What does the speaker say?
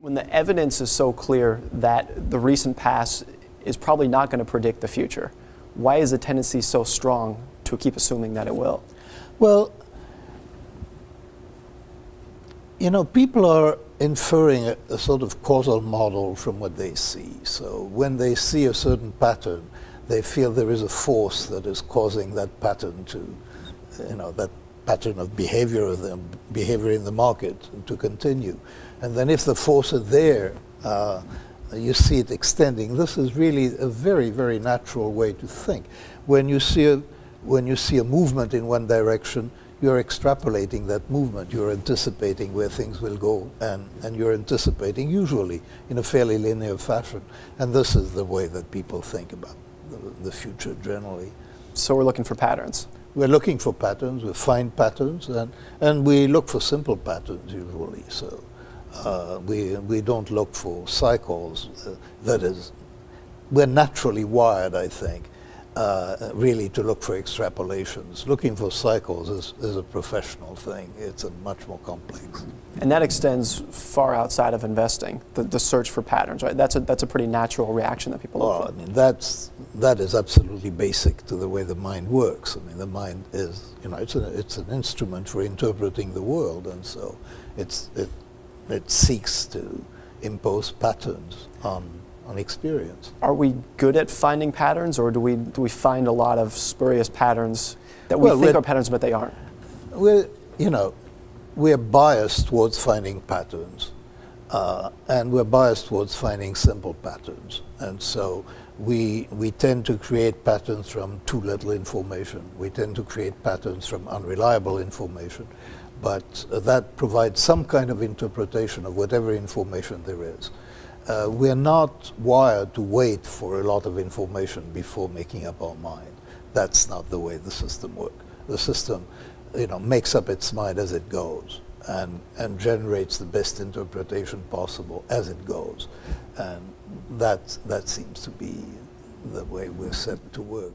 When the evidence is so clear that the recent past is probably not going to predict the future, why is the tendency so strong to keep assuming that it will? Well, you know, people are inferring a sort of causal model from what they see. So when they see a certain pattern, they feel there is a force that is causing that pattern to, you know, that pattern of behavior in the market to continue. And then if the force is there, you see it extending. This is really a very, very natural way to think. When you see a movement in one direction, you're extrapolating that movement. You're anticipating where things will go, and you're anticipating usually in a fairly linear fashion. And this is the way that people think about the future generally. So we're looking for patterns. We're looking for patterns, we find patterns, and we look for simple patterns usually. So we don't look for cycles. That is, we're naturally wired, I think, really to look for extrapolations. Looking for cycles is a professional thing. It's a much more complex. And that extends far outside of investing, the search for patterns, right? That's a pretty natural reaction that people look for. I mean, that is absolutely basic to the way the mind works. I mean, the mind is, you know, it's an instrument for interpreting the world, and so it seeks to impose patterns on experience. Are we good at finding patterns, or do we find a lot of spurious patterns that we think are patterns, but they aren't? We're biased towards finding patterns, and we're biased towards finding simple patterns. And so we tend to create patterns from too little information. We tend to create patterns from unreliable information. But that provides some kind of interpretation of whatever information there is. We're not wired to wait for a lot of information before making up our mind. That's not the way the system works. The system, you know, makes up its mind as it goes and generates the best interpretation possible as it goes. And that seems to be the way we're set to work.